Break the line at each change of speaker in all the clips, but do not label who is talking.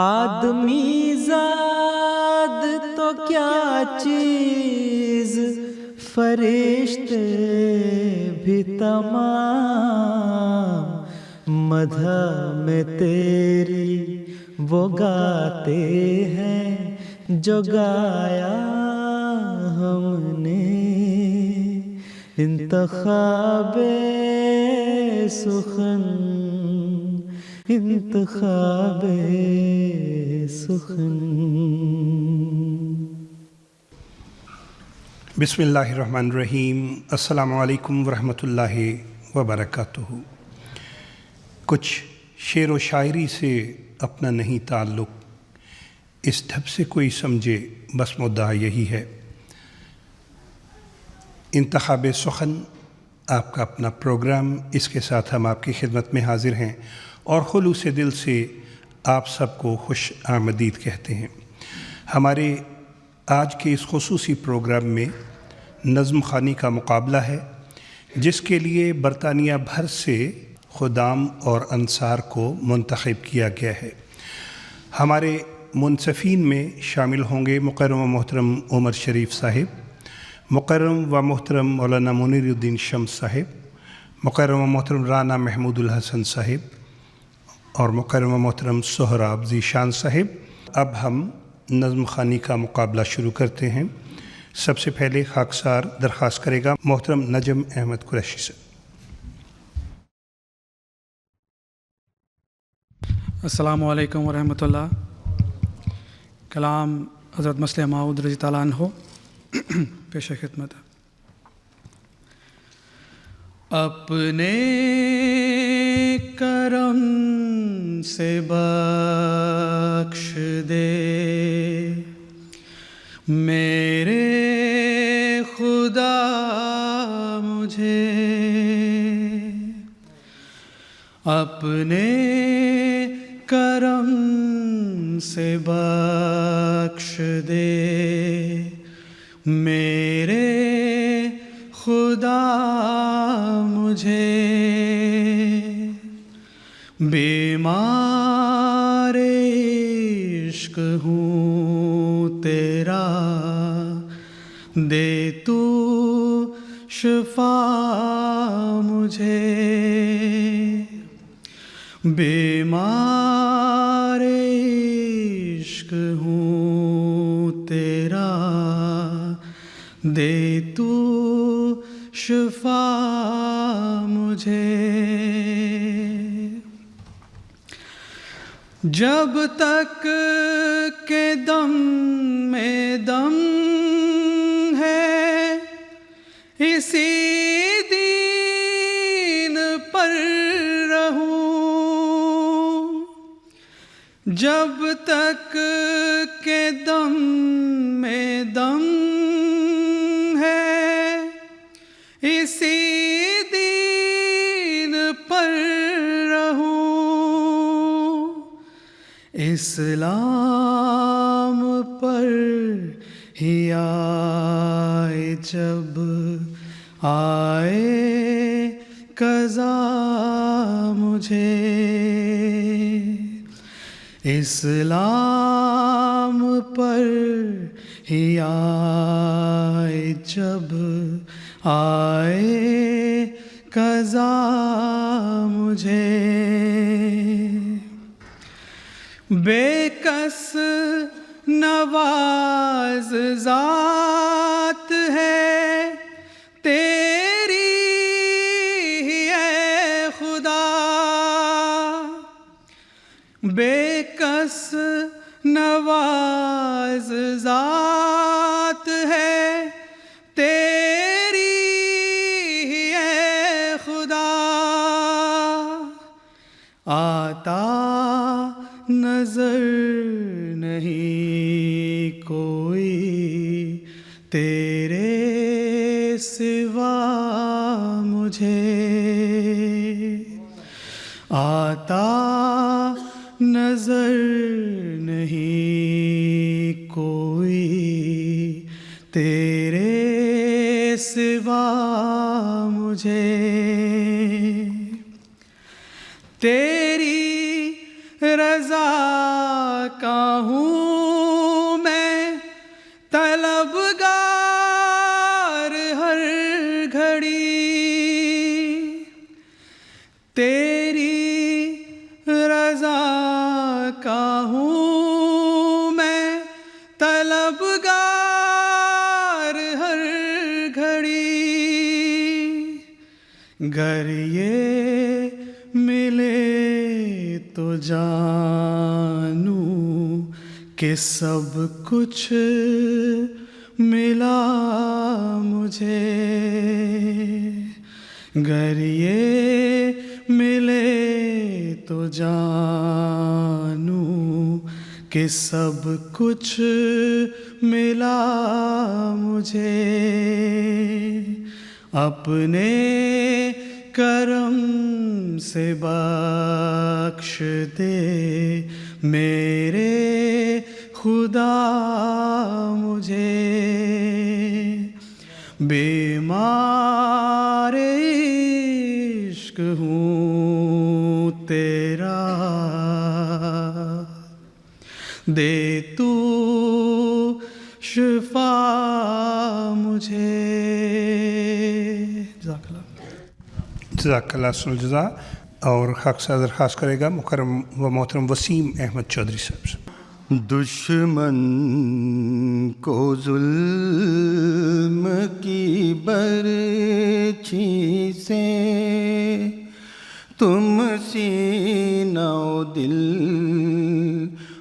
آدمی زاد تو کیا چیز، فرشتے بھی تمام مدح میں تیری وہ گاتے ہیں جو گایا ہم نے۔ انتخاب سخن، انتخاب سخن۔
بسم اللہ الرحمن الرحیم۔ السلام علیکم ورحمۃ اللہ وبرکاتہ۔ کچھ شعر و شاعری سے اپنا نہیں تعلق، اس ڈھب سے کوئی سمجھے بس مدعا یہی ہے۔ انتخاب سخن آپ کا اپنا پروگرام، اس کے ساتھ ہم آپ کی خدمت میں حاضر ہیں اور خلوص دل سے آپ سب کو خوش آمدید کہتے ہیں۔ ہمارے آج کے اس خصوصی پروگرام میں نظم خوانی کا مقابلہ ہے، جس کے لیے برطانیہ بھر سے خدام اور انصار کو منتخب کیا گیا ہے۔ ہمارے منصفین میں شامل ہوں گے مکرم و محترم عمر شریف صاحب، مکرم و محترم مولانا منیر الدین شمس صاحب، مکرم و محترم رانا محمود الحسن صاحب اور مکرم و محترم سہراب ذیشان صاحب۔ اب ہم نظم خوانی کا مقابلہ شروع کرتے ہیں۔ سب سے پہلے خاکسار درخواست کرے گا محترم نجم احمد قریشی سے۔
السلام علیکم ورحمۃ اللہ۔ کلام حضرت مسلح ماؤد رضی تعالیٰ عنہ پیش خدمت ہے۔ اپنے کرم سے بخش دے میرے خدا مجھے، اپنے کرم سے بخش دے میرے خدا مجھے، بیمار عشق ہوں تیرا، دے تو شفا مجھے، بیمار عشق ہوں تیرا، دے تو شفا مجھے۔ جب تک کہ دم میں دم ہے اسی دین پر رہوں، جب تک کہ دم میں دم ہے اسی دین پر رہوں، اسلام پر ہی آئے جب آئے قضا مجھے، اسلام پر ہی آئے جب آئے قضا مجھے، بے کس نواز ذات ہے تیری ہی اے خدا، بے کس نواز ذات ہے تیری ہی اے خدا، آتا نظر نہیں کوئی تیرے سوا مجھے، آتا نظر نہیں کوئی تیرے سوا مجھے، تیری رضا کا ہوں میں طلبگار ہر گھڑی، تیری رضا کا ہوں میں طلبگار ہر گھڑی، گر یہ ملے تو جانوں کہ سب کچھ ملا مجھے، گر یہ ملے تو جانوں کہ سب کچھ ملا مجھے، اپنے کرم سے بخش دے میرے خدا مجھے، بیمار عشق ہوں تیرا، دے تو شفا مجھے۔ جزاک اللہ۔
جزاک اللہ خیر الجزا۔ اور خاک سا درخواست کرے گا مکرم و محترم وسیم احمد چودھری صاحب سے۔
دشمن کو ظلم کی برچھی سے تم سینہ و دل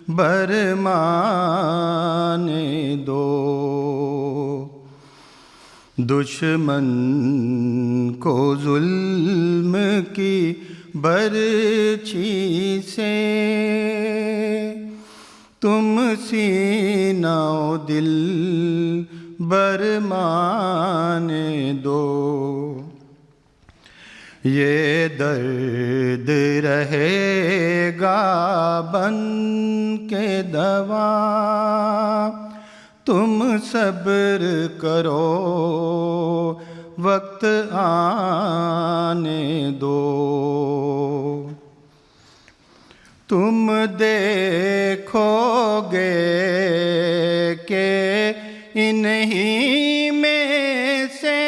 برمانے دو، دشمن کو ظلم کی برچھی سے تم سینہ و دل برمانے دو، یہ درد رہے گا بن کے دوا، تم صبر کرو وقت آنے دو، تم دیکھو گے کہ انہی میں سے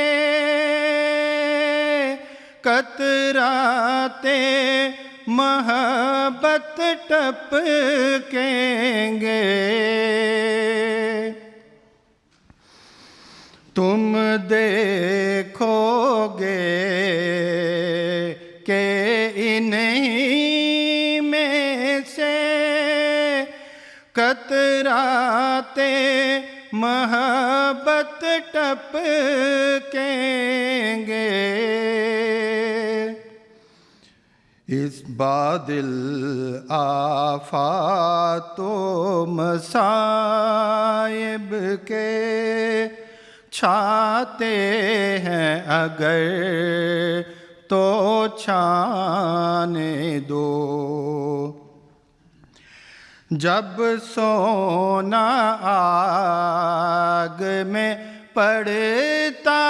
قطراتے محبت ٹپکیں گے، تم دیکھو گے کہ انہی میں سے قطراتے محبت ٹپکیں گے، اس بادل آفات و مصائب کے چھاتے ہیں اگر تو چھانے دو، جب سونا آگ میں پڑتا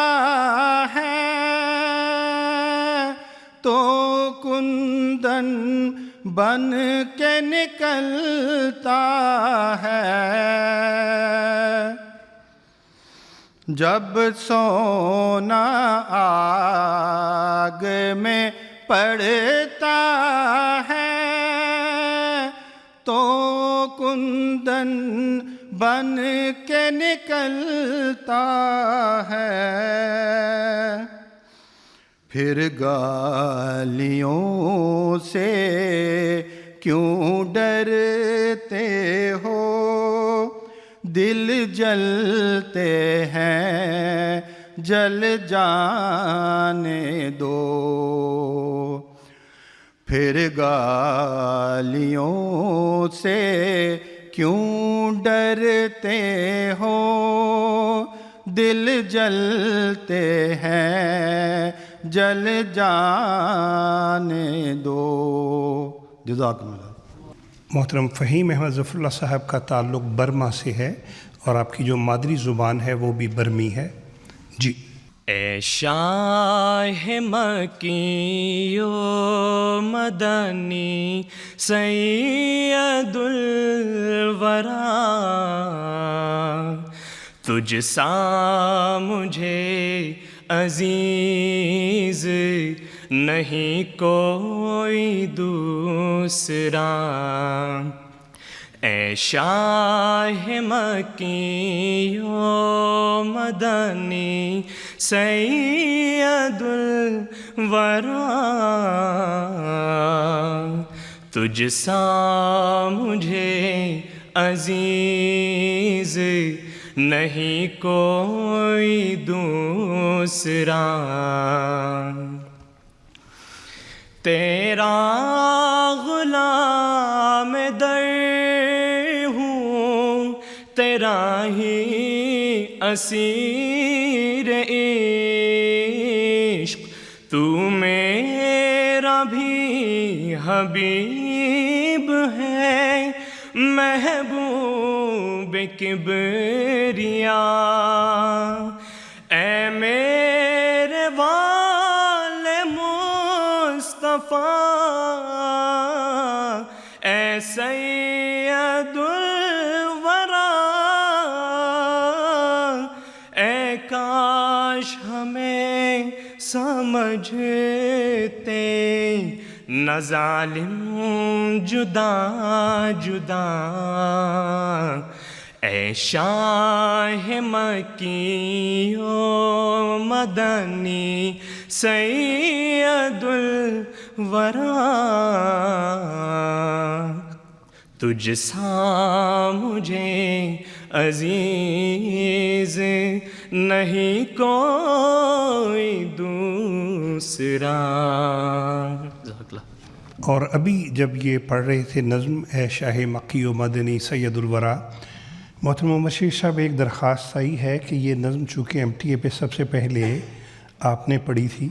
ہے تو کندن بن کے نکلتا ہے، جب سونا آگ میں پڑتا ہے تو کندن بن کے نکلتا ہے، پھر گالیوں سے کیوں ڈرتے ہو، دل جلتے ہیں جل جانے دو، پھر گالیوں سے کیوں ڈرتے ہو، دل جلتے ہیں جل جانے دو۔ جزاکم اللہ۔
محترم فہیم احمد ظفر اللہ صاحب کا تعلق برما سے ہے اور آپ کی جو مادری زبان ہے وہ بھی برمی ہے۔ جی
اے شاہ مکی و مدنی سید الورا، تجھ سا مجھے عزیز نہیں کوئی دوسرا۔ اے شاہ مکی و مدنی سید الورا، تجھ سا مجھے عزیز نہیں کوئی دوسرا۔ تیرا غلام در ہوں، تیرا ہی اسیر عشق، تو میرا بھی حبیب ہے محبوب کبریا۔ اے میرے والے مصطفیٰ، اے سید الورا، اے کاش ہمیں سمجھتے نہ ظالم جدا جدا۔ اے شاہ مکی و مدنی سید الورا، تجھ سا مجھے عزیز نہیں کوئی دوسرا۔
اور ابھی جب یہ پڑھ رہے تھے نظم اے شاہ مکی و مدنی سید الورا، محترم محمد شفیع صاحب ایک درخواست آئی ہے کہ یہ نظم چونکہ MTA پہ سب سے پہلے آپ نے پڑھی تھی،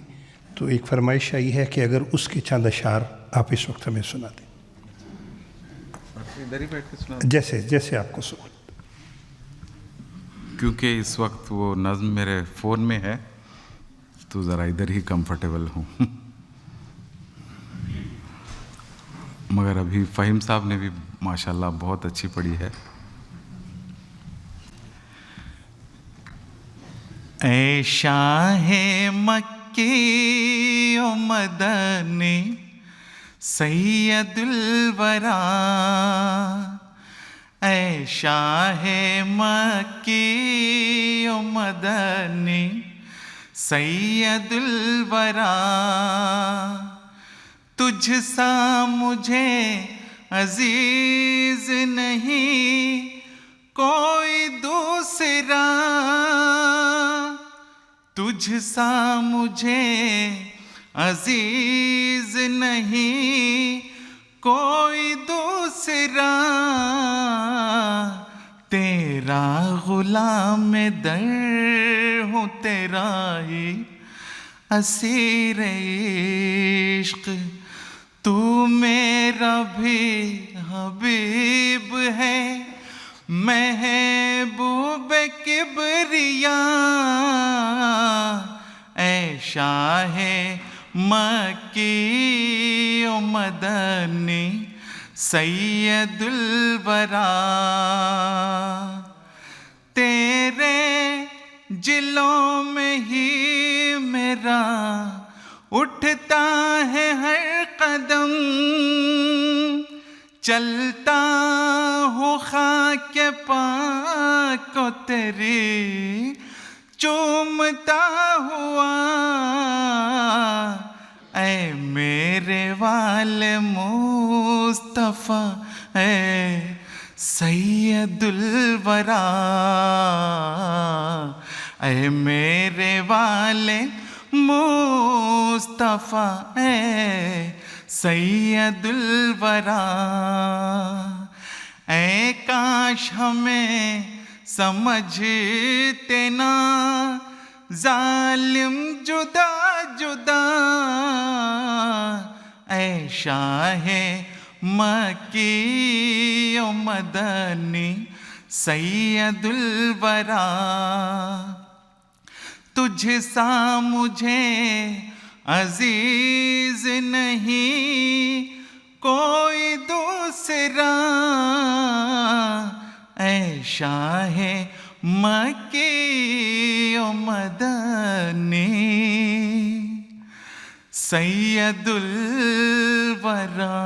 تو ایک فرمائش آئی ہے کہ اگر اس کے چند اشعار آپ اس وقت ہمیں سنا دیں، جیسے آپ کو سنا۔
کیونکہ اس وقت وہ نظم میرے فون میں ہے تو ذرا ادھر ہی کمفرٹیبل ہوں، مگر ابھی فہیم صاحب نے بھی ماشاءاللہ بہت اچھی پڑھی ہے۔ اے شاہ مکی و مدنی سید الورا، اے شاہ مکی و مدنی سید الورا، تجھ سا مجھے عزیز نہیں کوئی دوسرا، تجھ سا مجھے عزیز نہیں کوئی دوسرا، تیرا غلام در ہوں، تیرا ہی اسیر عشق، تو میرا بھی حبیب ہے محبوب کبریا۔ اے شاہ مکی و مدنی سید الورا، تیرے جلوں میں ہی میرا اٹھتا ہے ہر قدم، چلتا ہوں خاک پاک کو تیری چومتا ہوا، اے میرے والے مصطفیٰ، اے سید الورا، اے میرے والے مصطفیٰ، اے سید الورا، اے کاش ہمیں سمجھتے نا ظالم جدا جدا، اے شاہ مکی و مدنی سید الورا، تجھ سا مجھے عزیز نہیں کوئی دوسرا، اے شاہ مکی و مدنی سید الورا۔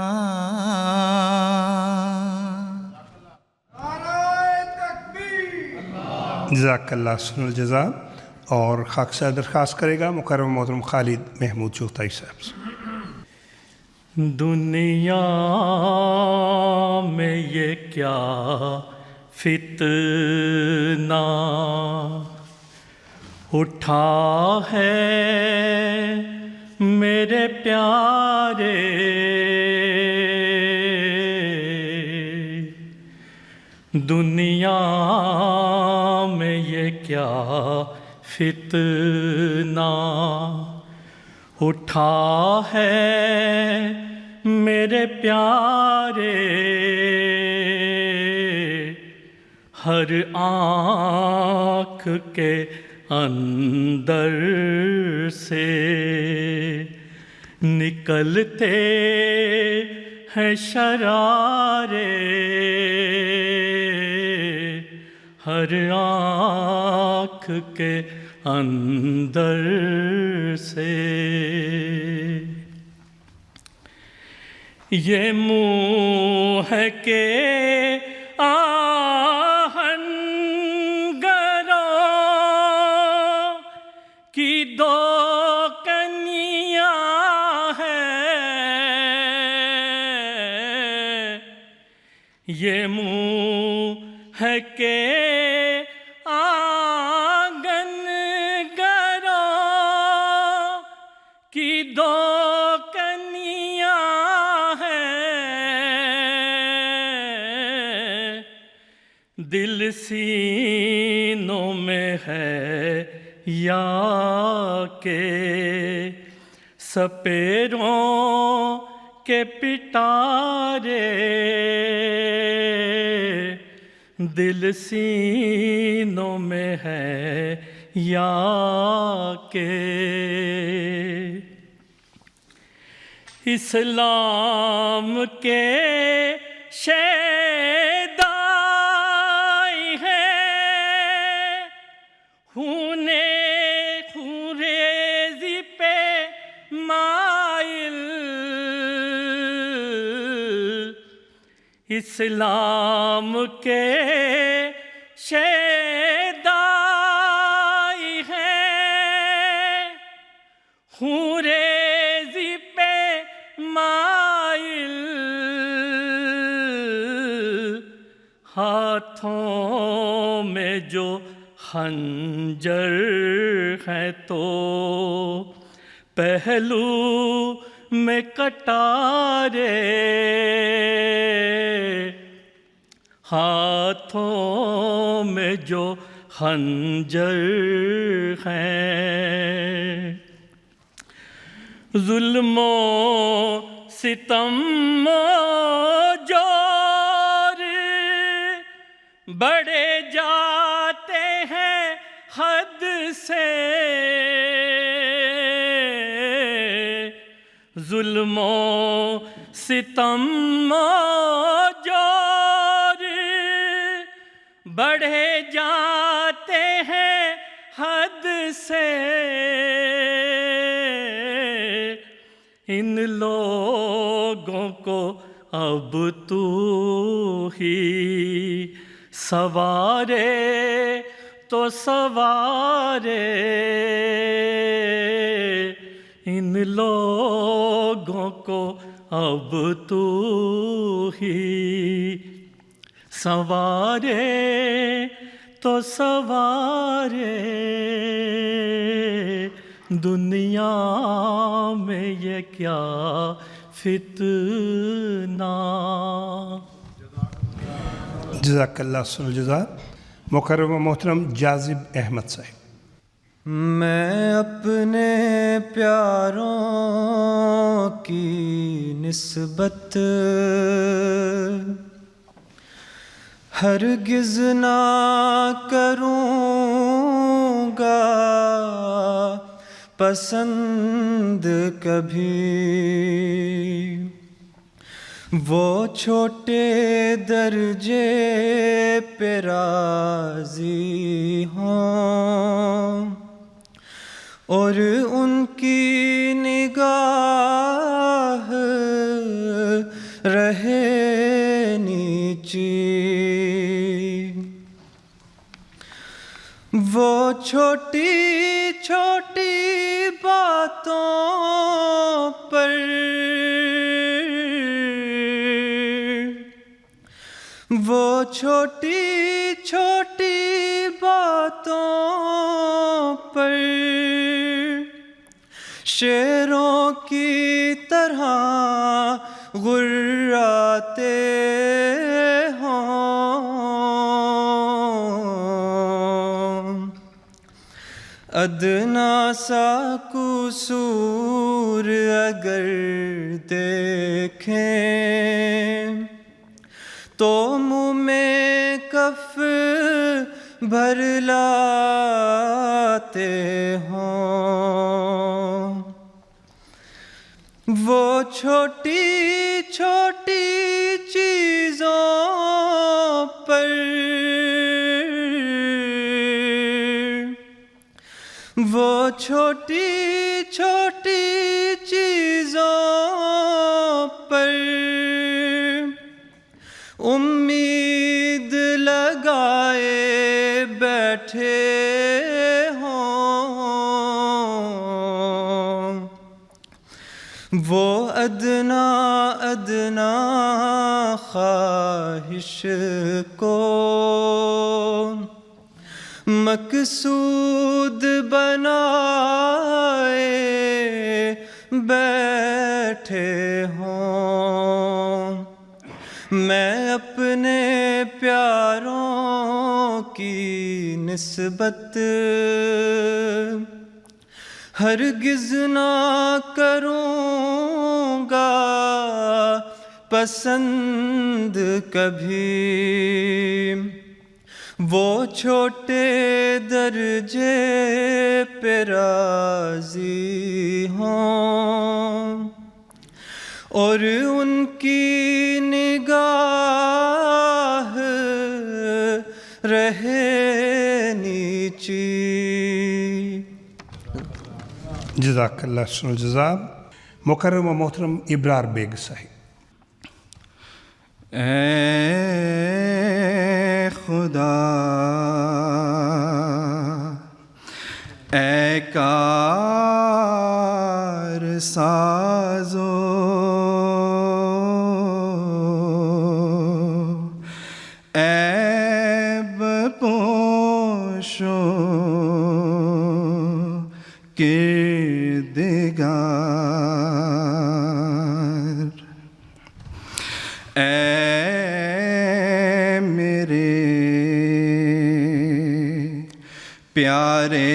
جزاک اللہ حسن الجزا۔ اور خاکسار درخواست کرے گا مکرم محترم خالد محمود چغتائی صاحب سے۔
دنیا میں یہ کیا فتنہ اٹھا ہے میرے پیارے، دنیا میں یہ کیا فتنہ اٹھا ہے میرے پیارے، ہر آنکھ کے اندر سے نکلتے ہیں شرارے، ہر آنکھ کے اندر سے یہ منہ ہے کہ آہن گروں کی دو کنیاں ہیں، یہ منہ ہے کہ دل سینوں میں ہے یا کہ سپیروں کے پٹارے، دل سینوں میں ہے یا کہ اسلام کے شیدائی ہیں، خوریزی پہ مائل، اسلام کے شیدائی ہیں، خوریزی پہ مائل، ہاتھوں میں جو خنجر ہے تو پہلو میں کٹارے، ہاتھوں میں جو خنجر ہیں، ظلم و ستم و جور بڑھے جاتے ہیں حد سے، ظلم و ستم و جور بڑھے جاتے ہیں حد سے، ان لوگوں کو اب تو ہی سوارے تو سوارے، ان لوگوں کو اب تو ہی سوارے تو سوارے، دنیا میں یہ کیا فتنہ۔
جزاک اللہ حسن الجزا۔ مکرم و محترم جاذب احمد صاحب۔
میں اپنے پیاروں کی نسبت ہرگز نہ کروں گا پسند کبھی، وہ چھوٹے درجے پہ راضی ہوں اور ان کی نگاہ رہے نیچی، وہ چھوٹی چھوٹی باتوں پر وہ چھوٹی چھوٹی باتوں پر شیروں کی طرح غراتے ہوں، ادنا سا قصور اگر دیکھیں تو منہ میں کف بھر لاتے ہوں، وہ چھوٹی چھوٹی چیزوں پر وہ چھوٹی چھوٹی چیزوں پر امید لگائے بیٹھے ہوں، وہ ادنا ادنا خواہش کو مقصود بنائے بیٹھے ہوں، میں اپنے پیاروں کی نسبت ہرگز نہ کروں گا پسند کبھی، وہ چھوٹے درجے پہ راضی ہوں اور ان کی نگاہ رہے نیچی۔
جزاک اللہ حسن الجزا۔ مکرم و محترم ابرار بیگ صاحب۔
اے خدا اے کار سازو عیب پوشو کردگار، اے میرے پیارے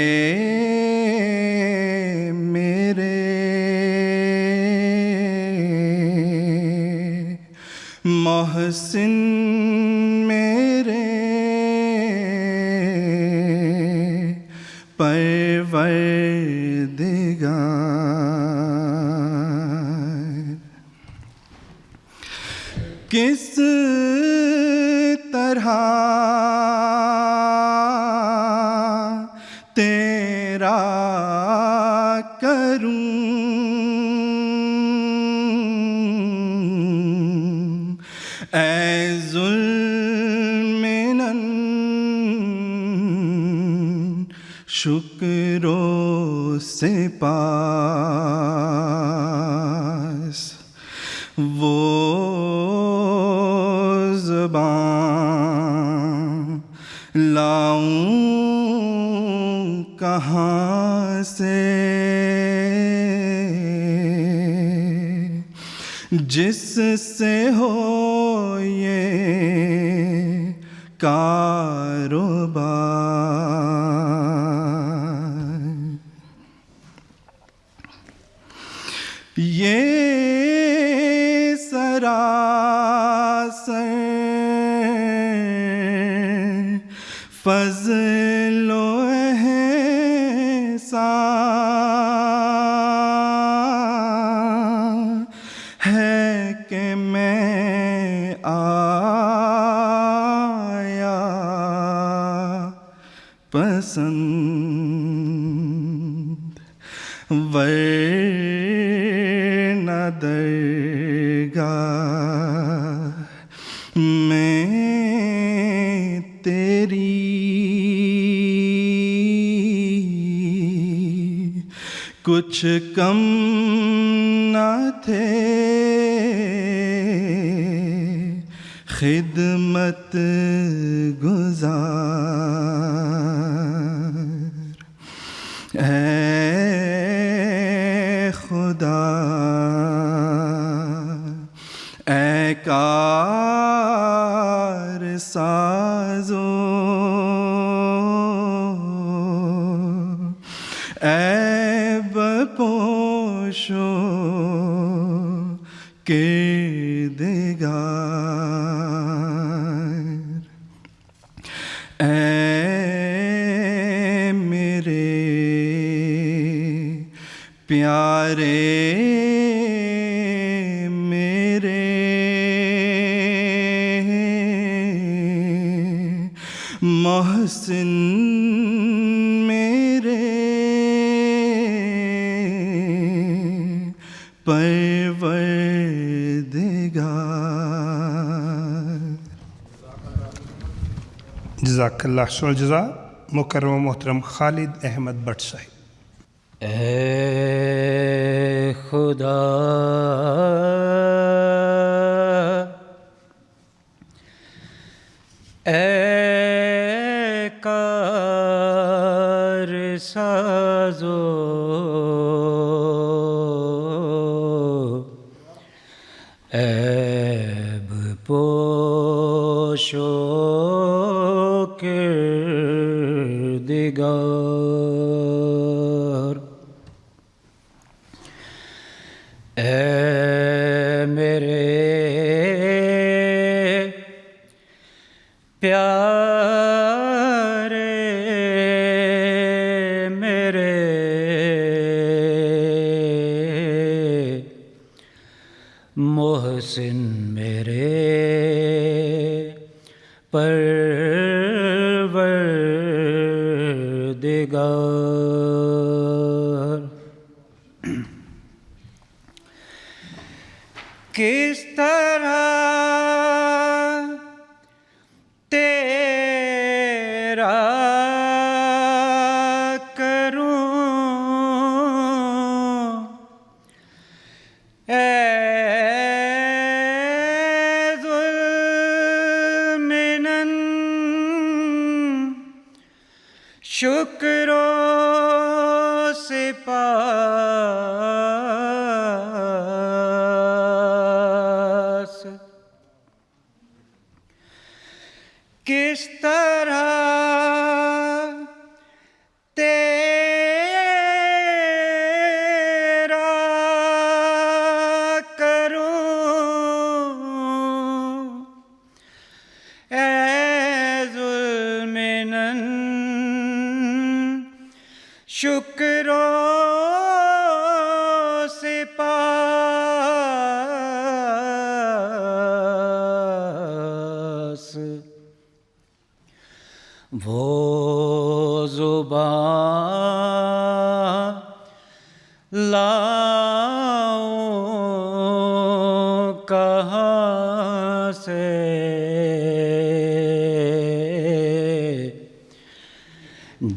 میرے محسن میرے پروردگار، کس طرح تیرا کروں اے ذوالمنن، شکر و سپاس، وہ زبان لاؤں کہاں سے جس سے ہو یہ کاروبار، یہ سراسر فضل و پسند ورنہ درگاہ میں تیری کچھ کم نہ تھے خدمت گزار اے خدا اے کار سازو عیب پوشو کردگار اے میرے پیارے میرے محسن میرے پروردگار.
جزاک اللہ خیر الجزا. مکرم و محترم خالد احمد بٹ صاحب.
اے خدا اے کار سازو عیب پوشو کردگار اے میرے پیارے میرے محسن میرے پروردگار. کس طرح تیرا کروں اے ذوالمنن شکر و سپاس. کس طرح تیرا کروں اے ذوالمنن شکر و سپاس. وہ زبان لاؤں کہاں سے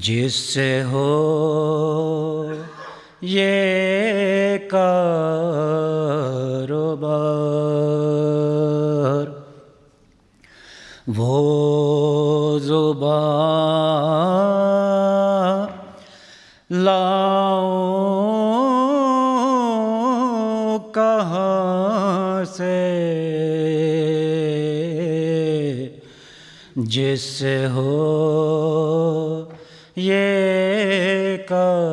جس سے ہو یہ کاروبار. وہ زبان لاؤں کہاں سے جس سے ہو یہ کاروبار.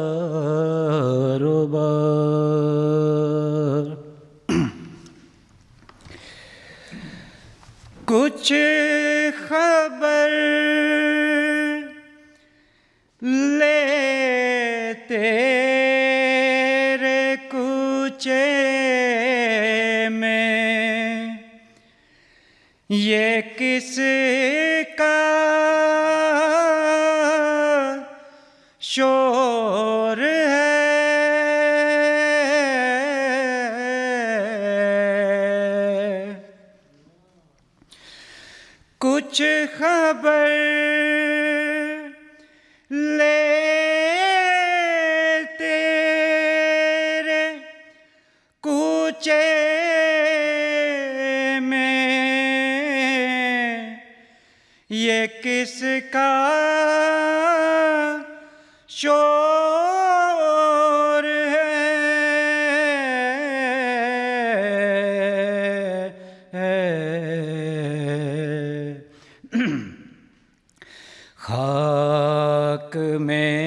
کچھ خبر لے تیرے کوچے میں یہ کس کا کچھ خبر لے تیرے کوچے میں یہ کس کا شور خاک میں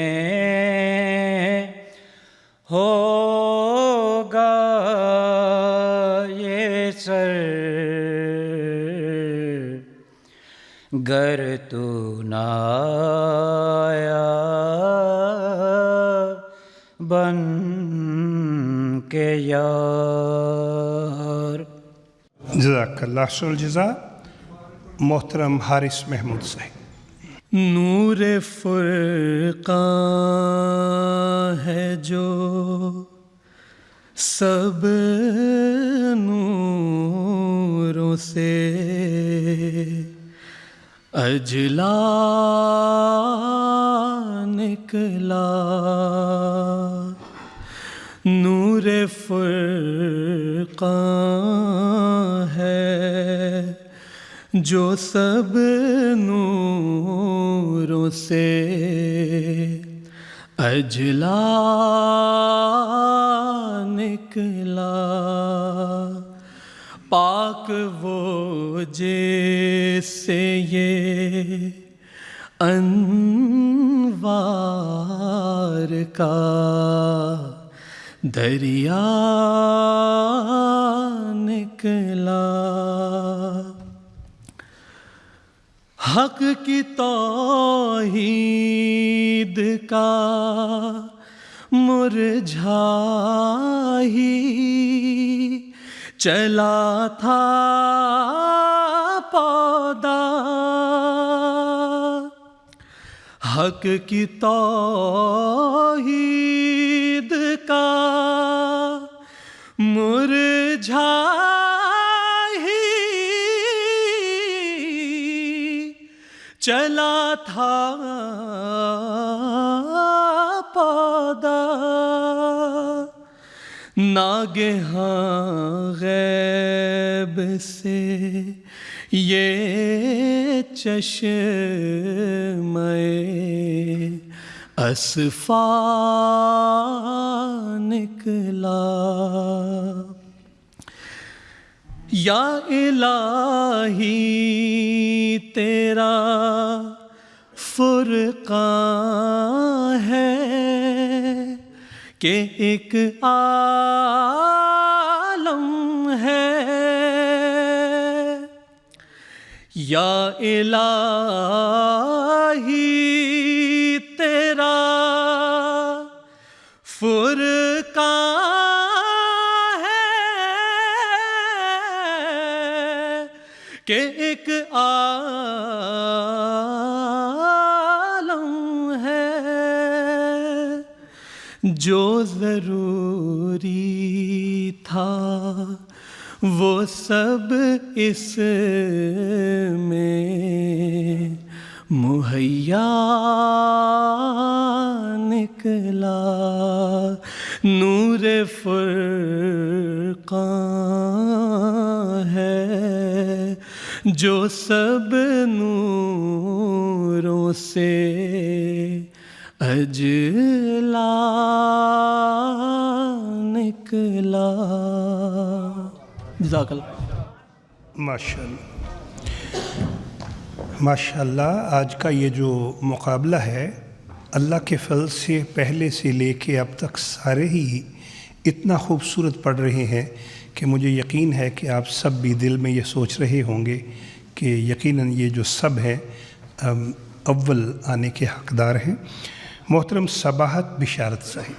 ہوگا یہ سر گر تو نہ آیا بن کے یار.
جزاک اللہ خیر الجزا. محترم حارث محمود صاحب.
نور فرقاں ہے جو سب نوروں سے اجلا نکلا. نور فرقاں ہے جو سب نوروں سے اجلا نکلا. پاک وہ جس سے یہ انوار کا دریا نکلا. حق کی توحید کا مرجھا ہی چلا تھا پودا. حق کی توحید کا مرجھا چلا تھا پودا. ناگہاں غیب سے یہ چشمِ اصفا نکلا. یا الہی تیرا فرقان ہے کہ ایک عالم ہے. یا الہی تیرا فرقان کہ ایک عالم ہے. جو ضروری تھا وہ سب اس میں مہیا نکلا. نور فرقان ہے جو سب نوروں سے اجلا نکلا. جزاک اللہ.
ماشاء اللہ. آج کا یہ جو مقابلہ ہے اللہ کے فضل سے پہلے سے لے کے اب تک سارے ہی اتنا خوبصورت پڑھ رہے ہیں کہ مجھے یقین ہے کہ آپ سب بھی دل میں یہ سوچ رہے ہوں گے کہ یقیناً یہ جو سب ہیں اول آنے کے حقدار ہیں. محترم صباحت بشارت صاحب.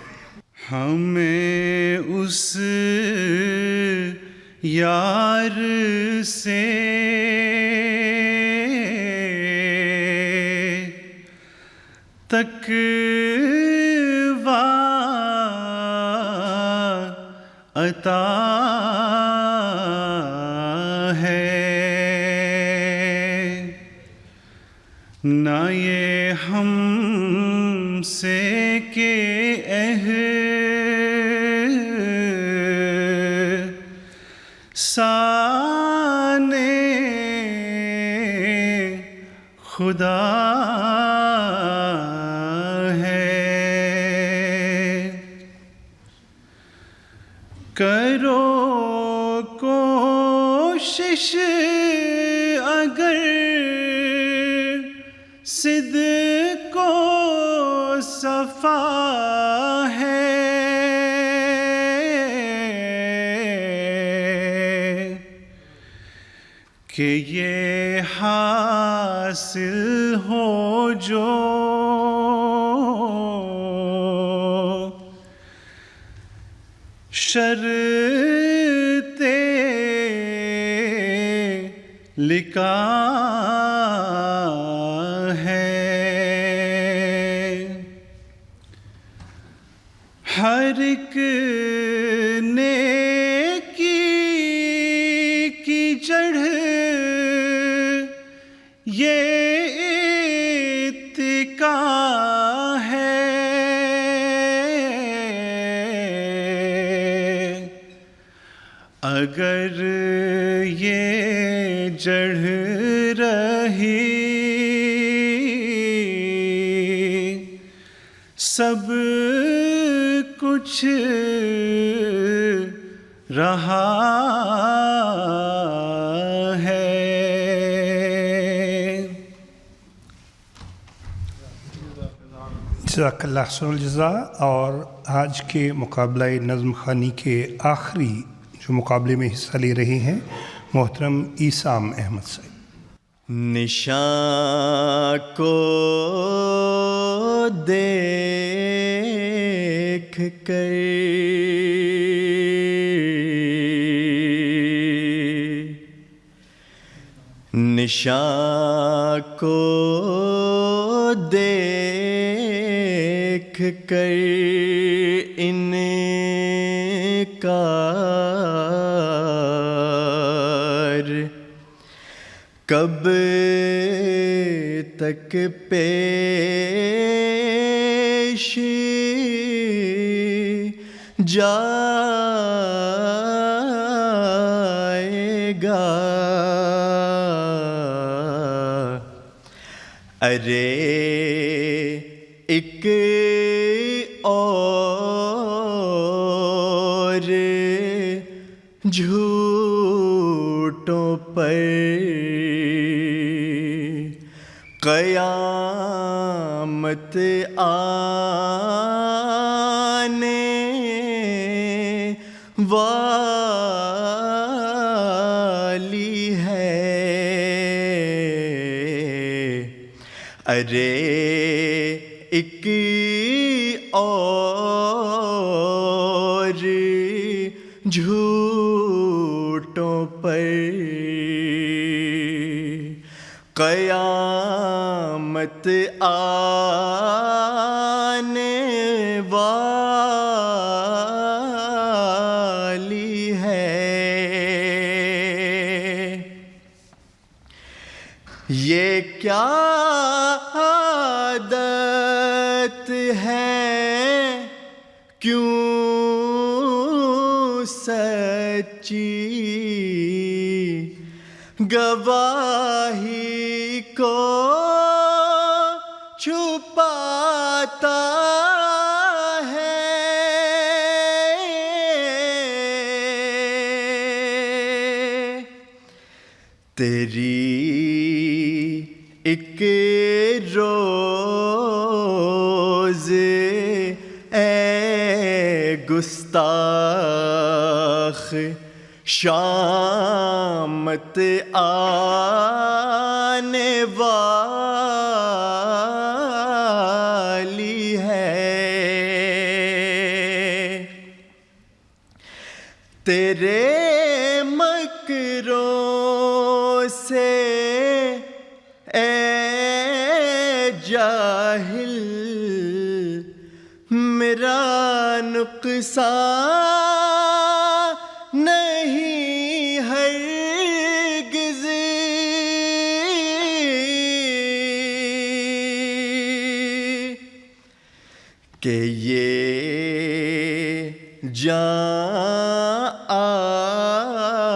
ہمیں اس یار سے تقویٰ عطا ہے. نہ یہ ہم سے کہ احسان خدا ہے، کرو کوشش اگر صدق و صفا ہے، کہ یہ حاصل ہو جو شرط لقا ہے، ہر ایک نیکی کی جڑ یہ اتقا ہے، اگر یہ جڑ رہی سب کچھ رہا ہے۔
جزاک اللہ خیر الجزا۔ اور آج کے مقابلہ نظم خوانی کے آخری جو مقابلے میں حصہ لے رہے ہیں محترم عیسام احمد صاحب۔
نشاں کو دیکھ کر نشاں کو دیکھ کر انکار کب تک پیش جائے گا، ارے ایک اور جھوٹوں پر قیامت آنے والی ہے، ارے ایک اور جھوٹوں پر قیامت آنے والی ہے، یہ کیا عادت ہے کیوں سچی گواہی کو چھپاتا ہے، تیری ایک روز اے گستاخ شامت آنے والی ہے، تیرے مکروں سے اے جاہل میرا نقصان نہیں ہرگز، کہ یہ جاں آگ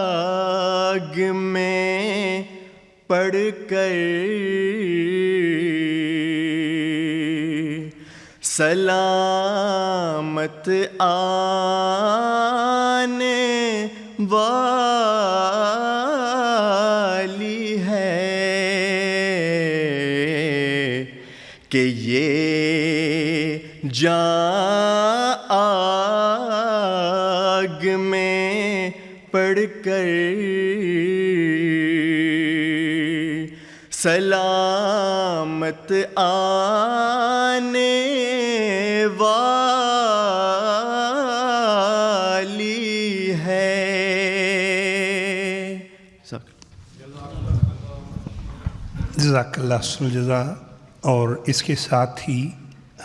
میں پڑ کر سلامت آنے والی ہے، کہ یہ جاں آگ میں پڑ کر سلامت آنے والی ہے۔
جزاک اللہ خیر الجزا۔ اور اس کے ساتھ ہی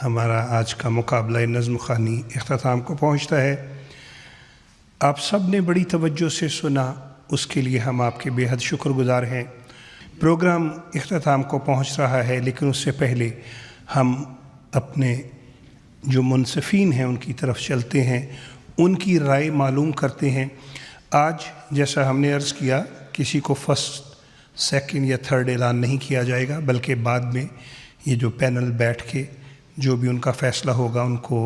ہمارا آج کا مقابلہ نظم خوانی اختتام کو پہنچتا ہے۔ آپ سب نے بڑی توجہ سے سنا، اس کے لیے ہم آپ کے بے حد شکر گزار ہیں۔ پروگرام اختتام کو پہنچ رہا ہے، لیکن اس سے پہلے ہم اپنے جو منصفین ہیں ان کی طرف چلتے ہیں، ان کی رائے معلوم کرتے ہیں۔ آج جیسا ہم نے عرض کیا، کسی کو فرسٹ، سیکنڈ یا تھرڈ اعلان نہیں کیا جائے گا، بلکہ بعد میں یہ جو پینل بیٹھ کے جو بھی ان کا فیصلہ ہوگا ان کو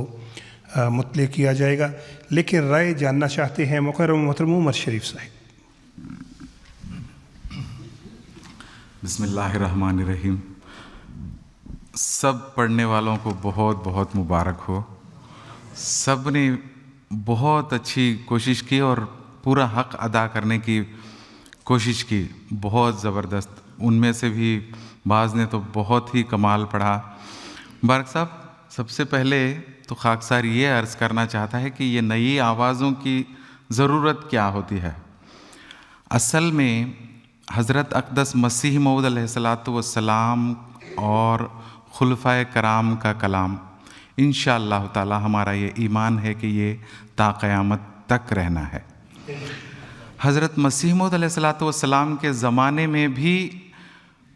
مطلع کیا جائے گا۔ لیکن رائے جاننا چاہتے ہیں محترم عمر شریف صاحب۔
بسم اللہ الرحمن الرحیم۔ سب پڑھنے والوں کو بہت بہت مبارک ہو۔ سب نے بہت اچھی کوشش کی اور پورا حق ادا کرنے کی کوشش کی، بہت زبردست۔ ان میں سے بھی بعض نے تو بہت ہی کمال پڑھا۔ مبارک صاحب، سب سے پہلے تو خاکسار یہ عرض کرنا چاہتا ہے کہ یہ نئی آوازوں کی ضرورت کیا ہوتی ہے۔ اصل میں حضرت اقدس مسیح موعود علیہ السلام اور خلفائے کرام کا کلام، انشاءاللہ تعالی ہمارا یہ ایمان ہے کہ یہ تا قیامت تک رہنا ہے۔ حضرت مسیح موعود علیہ السلام کے زمانے میں بھی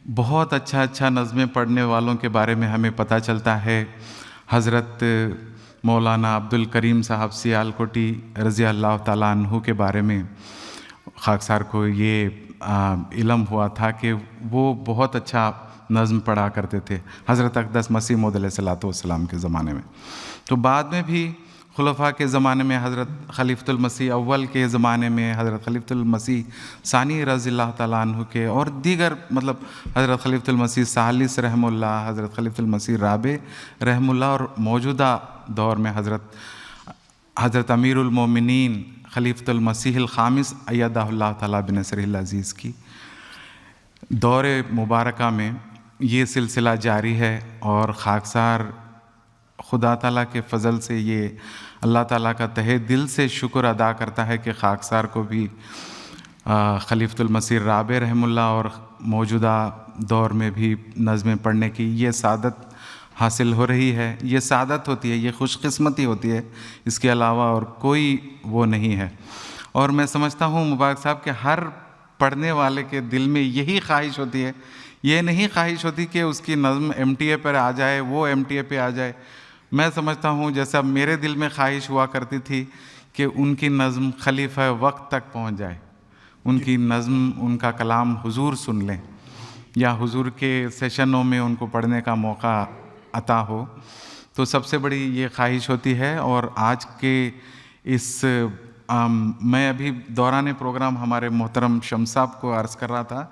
بہت اچھا نظمیں پڑھنے والوں کے بارے میں ہمیں پتہ چلتا ہے۔ حضرت مولانا عبد الکریم صاحب سیالکوٹی رضی اللہ تعالیٰ عنہ کے بارے میں خاکسار کو یہ علم ہوا تھا کہ وہ بہت اچھا نظم پڑھا کرتے تھے حضرت اقدس مسیح موعود علیہ السلام کے زمانے میں۔ تو بعد میں بھی خلفاء کے زمانے میں، حضرت خلیفۃ المسیح اول کے زمانے میں، حضرت خلیفۃ المسیح ثانی رضی اللہ تعالیٰ عنہ کے، اور دیگر حضرت خلیفۃ المسیح ثالث رحمہ اللہ، حضرت خلیفۃ المسیح رابع رحمہ اللہ، اور موجودہ دور میں حضرت امیر المومنین خلیفۃ المسیح الخامس ایدہ اللہ تعالیٰ بنصرہ العزیز کی دور مبارکہ میں یہ سلسلہ جاری ہے۔ اور خاکسار خدا تعالیٰ کے فضل سے یہ اللہ تعالیٰ کا تہہ دل سے شکر ادا کرتا ہے کہ خاکسار کو بھی خلیفۃ المسیح رابع رحمہ اللہ اور موجودہ دور میں بھی نظمیں پڑھنے کی یہ سعادت حاصل ہو رہی ہے۔ یہ سعادت ہوتی ہے، یہ خوش قسمتی ہوتی ہے، اس کے علاوہ اور کوئی وہ نہیں ہے۔ اور میں سمجھتا ہوں مبارک صاحب کہ ہر پڑھنے والے کے دل میں یہی خواہش ہوتی ہے، یہ نہیں خواہش ہوتی کہ اس کی نظم MTA پر آ جائے، وہ MTA پہ آ جائے۔ میں سمجھتا ہوں جیسا میرے دل میں خواہش ہوا کرتی تھی کہ ان کی نظم خلیفہ وقت تک پہنچ جائے، ان کی نظم، ان کا کلام حضور سن لیں، یا حضور کے سیشنوں میں ان کو پڑھنے کا موقع عطا ہو۔ تو سب سے بڑی یہ خواہش ہوتی ہے۔ اور آج کے اس میں ابھی دوران پروگرام ہمارے محترم شمس صاحب کو عرض کر رہا تھا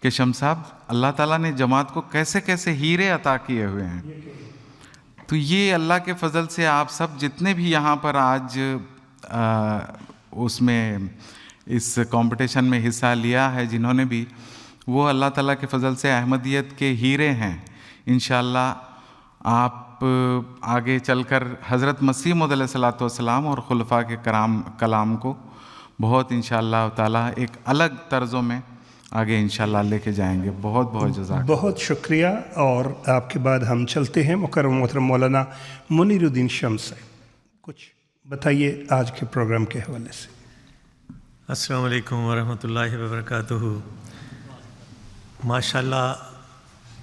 کہ شمس صاحب، اللہ تعالیٰ نے جماعت کو کیسے کیسے ہیرے عطا کیے ہوئے ہیں۔ تو یہ اللہ کے فضل سے آپ سب جتنے بھی یہاں پر آج اس میں اس کمپٹیشن میں حصہ لیا ہے، جنہوں نے بھی، وہ اللہ تعالیٰ کے فضل سے احمدیت کے ہیرے ہیں۔ انشاءاللہ آپ آگے چل کر حضرت مسیح موعود علیہ السلام اور خلفاء کے کلام کو بہت انشاءاللہ تعالیٰ ایک الگ طرزوں میں آگے انشاءاللہ لے کے جائیں گے۔ بہت بہت جزاک۔
بہت شکریہ۔ اور آپ کے بعد ہم چلتے ہیں محترم مولانا منیر الدین شمس صاحب، کچھ بتائیے آج کے پروگرام کے حوالے سے۔
السلام علیکم ورحمۃ اللہ وبرکاتہ۔ ماشاءاللہ،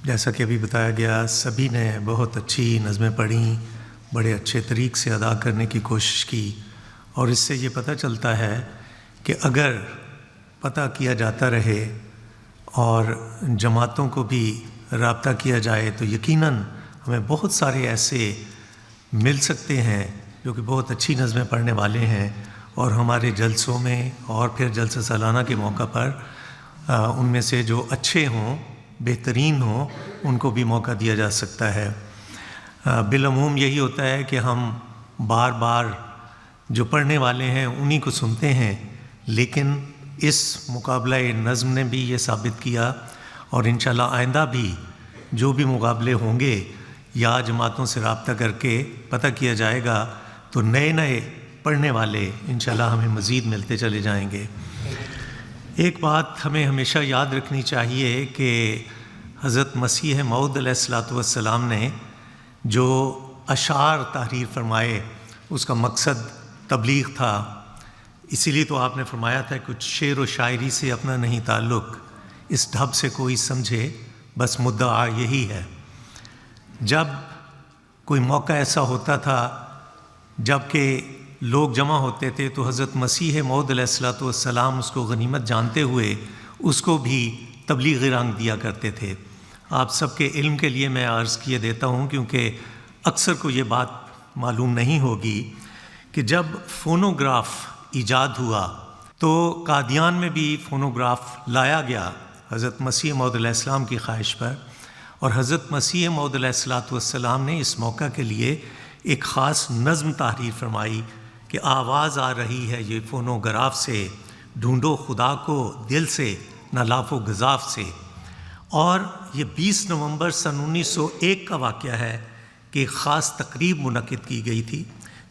جیسا کہ ابھی بتایا گیا، سبھی نے بہت اچھی نظمیں پڑھیں، بڑے اچھے طریق سے ادا کرنے کی کوشش کی، اور اس سے یہ پتہ چلتا ہے کہ اگر پتہ کیا جاتا رہے اور جماعتوں کو بھی رابطہ کیا جائے تو یقیناً ہمیں بہت سارے ایسے مل سکتے ہیں جو کہ بہت اچھی نظمیں پڑھنے والے ہیں، اور ہمارے جلسوں میں اور پھر جلسہ سالانہ کے موقع پر ان میں سے جو اچھے ہوں، بہترین ہوں، ان کو بھی موقع دیا جا سکتا ہے۔ بالعموم یہی ہوتا ہے کہ ہم بار بار جو پڑھنے والے ہیں انہی کو سنتے ہیں، لیکن اس مقابلہ نظم نے بھی یہ ثابت کیا، اور انشاءاللہ آئندہ بھی جو بھی مقابلے ہوں گے یا جماعتوں سے رابطہ کر کے پتہ کیا جائے گا تو نئے نئے پڑھنے والے انشاءاللہ ہمیں مزید ملتے چلے جائیں گے۔ ایک بات ہمیں ہمیشہ یاد رکھنی چاہیے کہ حضرت مسیح موعود علیہ الصلوۃ والسلام نے جو اشعار تحریر فرمائے اس کا مقصد تبلیغ تھا، اسی لیے تو آپ نے فرمایا تھا کچھ شعر و شاعری سے اپنا نہیں تعلق، اس ڈھب سے کوئی سمجھے بس مدعا یہی ہے۔ جب کوئی موقع ایسا ہوتا تھا جب کہ لوگ جمع ہوتے تھے تو حضرت مسیح موعود علیہ الصلوۃ والسلام اس کو غنیمت جانتے ہوئے اس کو بھی تبلیغی رنگ دیا کرتے تھے۔ آپ سب کے علم کے لیے میں عرض کیے دیتا ہوں کیونکہ اکثر کو یہ بات معلوم نہیں ہوگی کہ جب فونوگراف ایجاد ہوا تو قادیان میں بھی فونوگراف لایا گیا حضرت مسیح موعود علیہ السلام کی خواہش پر، اور حضرت مسیح موعود علیہ الصلوۃ والسلام نے اس موقع کے لیے ایک خاص نظم تحریر فرمائی کہ آواز آ رہی ہے یہ فونوگراف سے، ڈھونڈو خدا کو دل سے نہ لاف و گزاف سے۔ اور یہ 20 نومبر سن 1901 کا واقعہ ہے کہ ایک خاص تقریب منعقد کی گئی تھی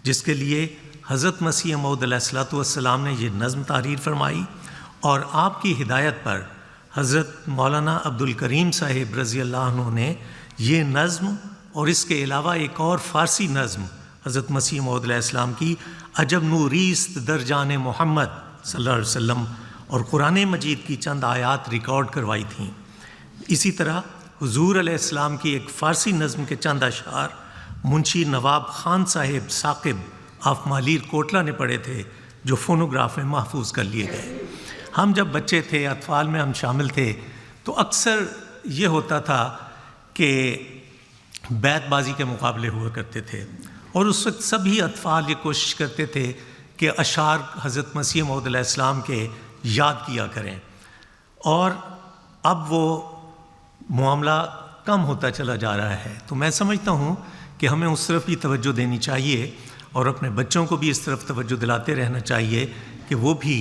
جس کے لیے حضرت مسیح موعود علیہ الصلوۃ والسلام نے یہ نظم تحریر فرمائی، اور آپ کی ہدایت پر حضرت مولانا عبدالکریم صاحب رضی اللہ عنہ نے یہ نظم اور اس کے علاوہ ایک اور فارسی نظم حضرت مسیح موعود علیہ السلام کی عجب نوریست در جان محمد صلی اللہ علیہ وسلم اور قرآن مجید کی چند آیات ریکارڈ کروائی تھیں۔ اسی طرح حضور علیہ السلام کی ایک فارسی نظم کے چند اشعار منشی نواب خان صاحب ثاقب آف مالیر کوٹلہ نے پڑھے تھے جو فونوگراف میں محفوظ کر لیے گئے۔ ہم جب بچے تھے، اطفال میں ہم شامل تھے، تو اکثر یہ ہوتا تھا کہ بیت بازی کے مقابلے ہوا کرتے تھے، اور اس وقت سبھی اطفال یہ کوشش کرتے تھے کہ اشعار حضرت مسیح موعود علیہ السلام کے یاد کیا کریں، اور اب وہ معاملہ کم ہوتا چلا جا رہا ہے۔ تو میں سمجھتا ہوں کہ ہمیں اس طرف بھی توجہ دینی چاہیے، اور اپنے بچوں کو بھی اس طرف توجہ دلاتے رہنا چاہیے کہ وہ بھی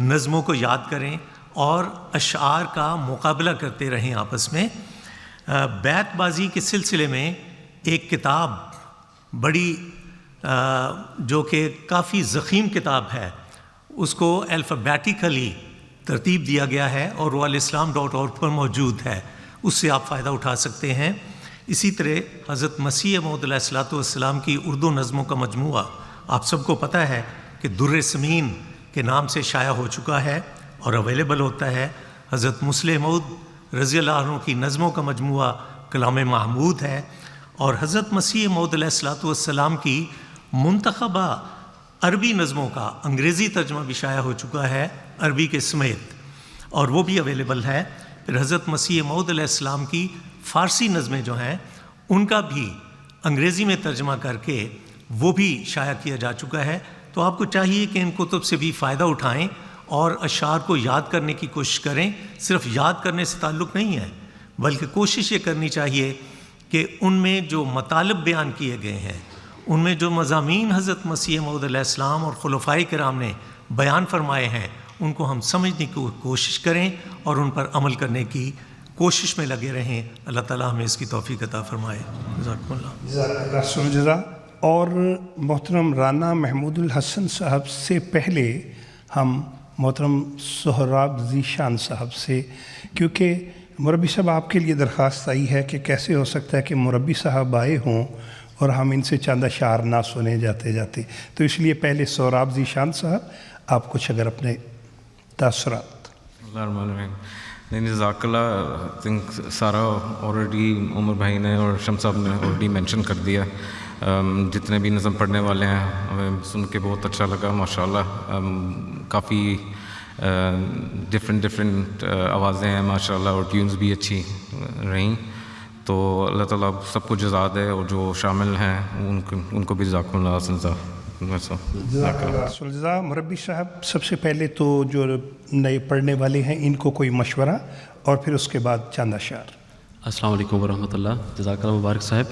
نظموں کو یاد کریں اور اشعار کا مقابلہ کرتے رہیں آپس میں۔ بیت بازی کے سلسلے میں ایک کتاب بڑی جو کہ کافی ضخیم کتاب ہے، اس کو الفابیٹیکلی ترتیب دیا گیا ہے اور وہ alislam.org پر موجود ہے، اس سے آپ فائدہ اٹھا سکتے ہیں۔ اسی طرح حضرت مسیح موعود علیہ الصلوۃ والسلام کی اردو نظموں کا مجموعہ آپ سب کو پتہ ہے کہ در سمین کے نام سے شائع ہو چکا ہے اور اویلیبل ہوتا ہے۔ حضرت مسلح موعود رضی اللہ عنہ کی نظموں کا مجموعہ کلام محمود ہے، اور حضرت مسیح موعود علیہ الصلوۃ والسلام کی منتخبہ عربی نظموں کا انگریزی ترجمہ بھی شائع ہو چکا ہے عربی کے سمیت، اور وہ بھی اویلیبل ہے۔ پھر حضرت مسیح موعود علیہ السلام کی فارسی نظمیں جو ہیں ان کا بھی انگریزی میں ترجمہ کر کے وہ بھی شائع کیا جا چکا ہے۔ تو آپ کو چاہیے کہ ان کتب سے بھی فائدہ اٹھائیں اور اشعار کو یاد کرنے کی کوشش کریں۔ صرف یاد کرنے سے تعلق نہیں ہے، بلکہ کوشش یہ کرنی چاہیے کہ ان میں جو مطالب بیان کیے گئے ہیں، ان میں جو مضامین حضرت مسیح موعود علیہ السلام اور خلفائے کرام نے بیان فرمائے ہیں، ان کو ہم سمجھنے کی کوشش کریں اور ان پر عمل کرنے کی کوشش میں لگے رہیں۔ اللہ تعالیٰ ہمیں اس کی توفیق عطا فرمائے۔ جزاکم اللہ۔
جزاک اللہ جزا۔ اور محترم رانا محمود الحسن صاحب سے پہلے ہم محترم سہراب ذیشان صاحب سے، کیونکہ مربی صاحب آپ کے لیے درخواست آئی ہے کہ کیسے ہو سکتا ہے کہ مربی صاحب آئے ہوں اور ہم ان سے چند اشعار نہ سنے جاتے، تو اس لیے پہلے سہراب ذیشان صاحب آپ کچھ اگر اپنے تاثرات۔
اللہ الرحمن الرحیم۔ نہیں جزاک اللہ. آئی تھنک سارا آلریڈی عمر بھائی نے اور شمس صاحب نے آلریڈی مینشن کر دیا. جتنے بھی نظم پڑھنے والے ہیں ہمیں سن کے بہت اچھا لگا ماشاء اللہ. کافی ڈفرینٹ آوازیں ہیں ماشاء اللہ اور ٹیونز بھی اچھی رہیں. تو اللہ تعالیٰ سب کو جزا دے اور جو شامل ہیں ان کو بھی جزاک اللہ سنزا.
مربی صاحب, سب سے پہلے تو جو نئے پڑھنے والے ہیں ان کو کوئی مشورہ اور پھر اس کے بعد چند اشعار.
السلام علیکم ورحمۃ اللہ. جزاک اللہ مبارک صاحب.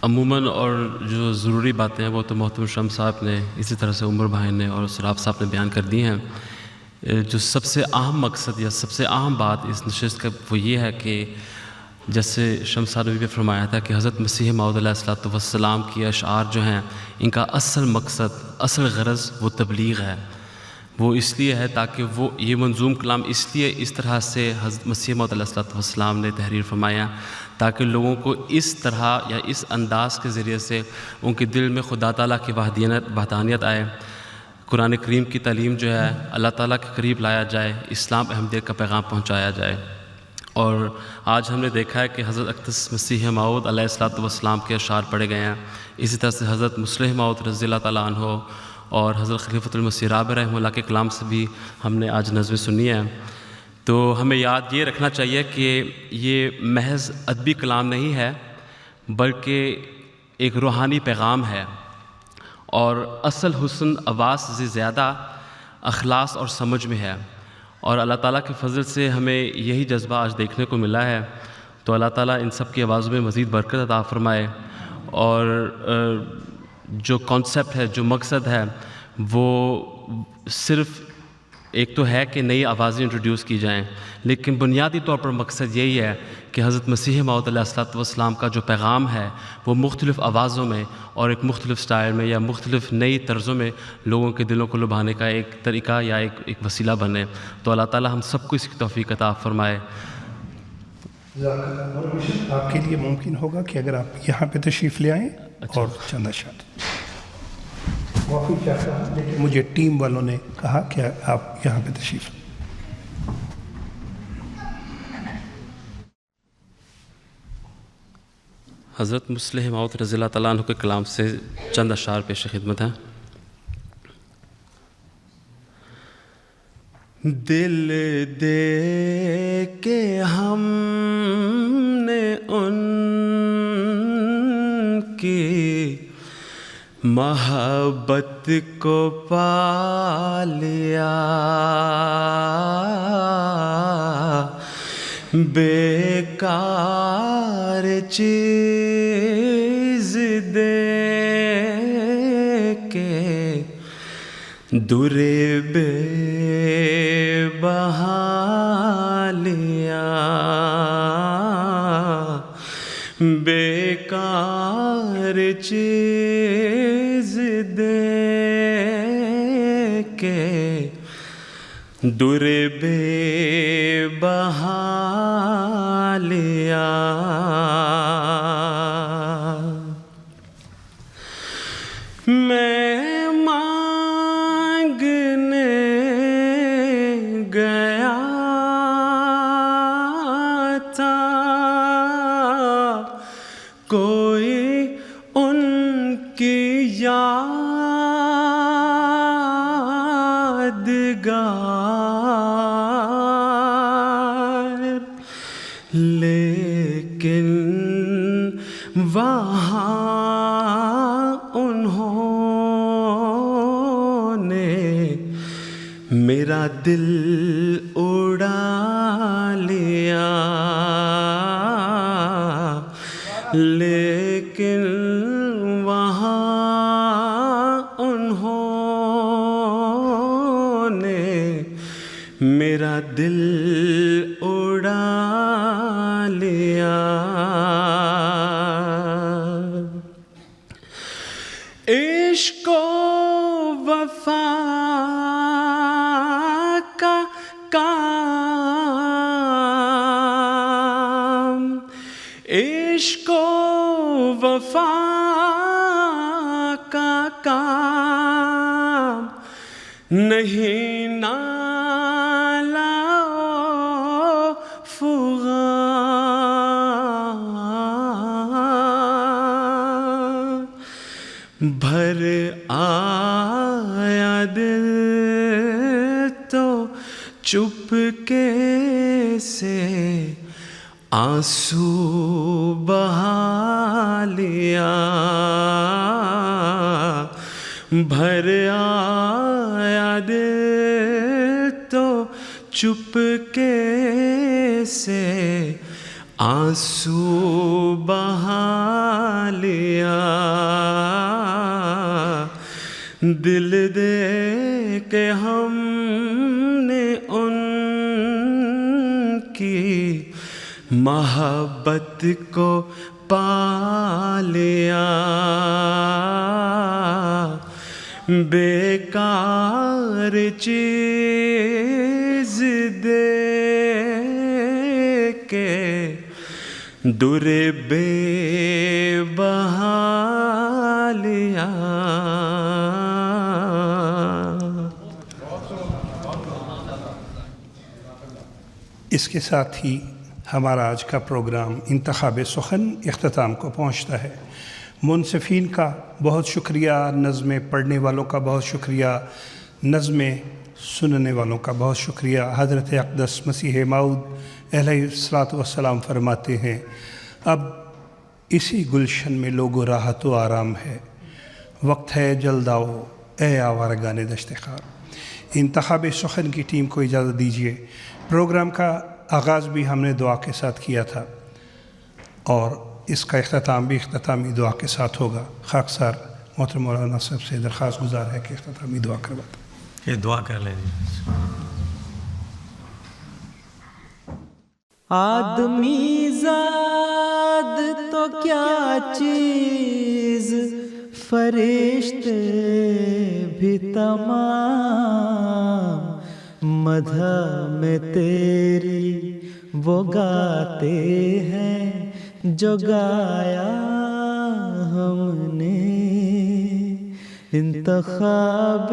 عموماً اور جو ضروری باتیں ہیں وہ تو محترم شمس صاحب نے, اسی طرح سے عمر بھائی نے اور سراب صاحب نے بیان کر دی ہیں. جو سب سے اہم مقصد یا سب سے اہم بات اس نشست کا وہ یہ ہے کہ جیسے شمس صاحب نے بھی فرمایا تھا کہ حضرت مسیح موعود علیہ الصلوۃ والسلام کی اشعار جو ہیں ان کا اصل مقصد, اصل غرض وہ تبلیغ ہے. وہ اس لیے ہے تاکہ وہ یہ منظوم کلام اس لیے اس طرح سے حضرت مسیح موعود علیہ الصلوۃ والسلام نے تحریر فرمایا تاکہ لوگوں کو اس طرح یا اس انداز کے ذریعے سے ان کے دل میں خدا تعالیٰ کی وحدانیت آئے, قرآن کریم کی تعلیم جو ہے اللہ تعالیٰ کے قریب لایا جائے, اسلام احمدیت کا پیغام پہنچایا جائے. اور آج ہم نے دیکھا ہے کہ حضرت اقدس مسیح موعود علیہ الصلوۃ والسلام کے اشعار پڑھے گئے ہیں. اسی طرح سے حضرت مصلح موعود رضی اللہ تعالیٰ عنہ اور حضرت خلیفۃ المسیح رابع رحمہ اللہ کے کلام سے بھی ہم نے آج نظمیں سنی ہیں. تو ہمیں یاد یہ رکھنا چاہیے کہ یہ محض ادبی کلام نہیں ہے بلکہ ایک روحانی پیغام ہے, اور اصل حسن آواز سے زیادہ اخلاص اور سمجھ میں ہے. اور اللہ تعالیٰ کے فضل سے ہمیں یہی جذبہ آج دیکھنے کو ملا ہے. تو اللہ تعالیٰ ان سب کی آوازوں میں مزید برکت عطا فرمائے, اور جو کانسیپٹ ہے, جو مقصد ہے, وہ صرف ایک تو ہے کہ نئی آوازیں انٹروڈیوس کی جائیں, لیکن بنیادی طور پر مقصد یہی ہے کہ حضرت مسیح موعود علیہ الصلوۃ والسلام کا جو پیغام ہے وہ مختلف آوازوں میں اور ایک مختلف سٹائل میں یا مختلف نئی طرزوں میں لوگوں کے دلوں کو لبھانے کا ایک طریقہ یا ایک وسیلہ بنے. تو اللہ تعالیٰ ہم سب کو اس کی توفیق عطا فرمائے.
آپ کے لیے ممکن ہوگا کہ اگر آپ یہاں پہ تشریف لے آئیں اور چند اشعار. معافی چاہتا ہوں لیکن مجھے ٹیم والوں نے کہا کہ آپ یہاں پہ تشریف.
حضرت مصلح موعود رضی اللہ تعالیٰ عنہ کے کلام سے چند اشعار پیش خدمت ہیں.
دل دے کے ہم نے ان کی محبت کو پا لیا, بیکار چیز دے کے در بے بہا لیا, بیکار چیز دے کے در بے بہا لیا. میں مانگنے گیا تھا کوئی ان کی یادگار, لیکن وہاں انہوں نے میرا دل اڑا لیا, لیکن وہاں انہوں نے میرا دل اڑا لیا. عشق و وفا کا کام, عشق و وفا کا کام نہیں نال بھر آیا دل تو چپکے سے آنسو بہا لیا، بھر آیا دل تو چپکے سے آنسو بہا لیا، دل دے کے ہم نے ان کی محبت کو پا لیا، بیکار چیز دے کے در بے بہا لیا۔
اس کے ساتھ ہی ہمارا آج کا پروگرام انتخاب سخن اختتام کو پہنچتا ہے۔ منصفین کا بہت شکریہ، نظمیں پڑھنے والوں کا بہت شکریہ، نظمیں سننے والوں کا بہت شکریہ۔ حضرت اقدس مسیح موعود علیہ الصلاۃ والسلام فرماتے ہیں، اب اسی گلشن میں لوگو راحت و آرام ہے، وقت ہے جلد آؤ اے آوارگان دشت خار۔ انتخاب سخن کی ٹیم کو اجازت دیجیے۔ پروگرام کا آغاز بھی ہم نے دعا کے ساتھ کیا تھا اور اس کا اختتام بھی اختتامی دعا کے ساتھ ہوگا۔ خاکسار محترم مولانا صاحب سے درخواست گزار ہے کہ اختتامی دعا کروائیں۔
یہ دعا کر لیں جی۔
آدمی زاد تو کیا چیز، فرشتے بھی تمام، مدح میں تیری وہ گاتے ہیں جو گایا ہم نے، انتخاب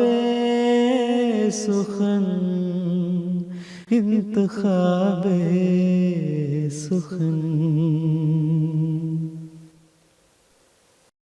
سخن، انتخاب سخن۔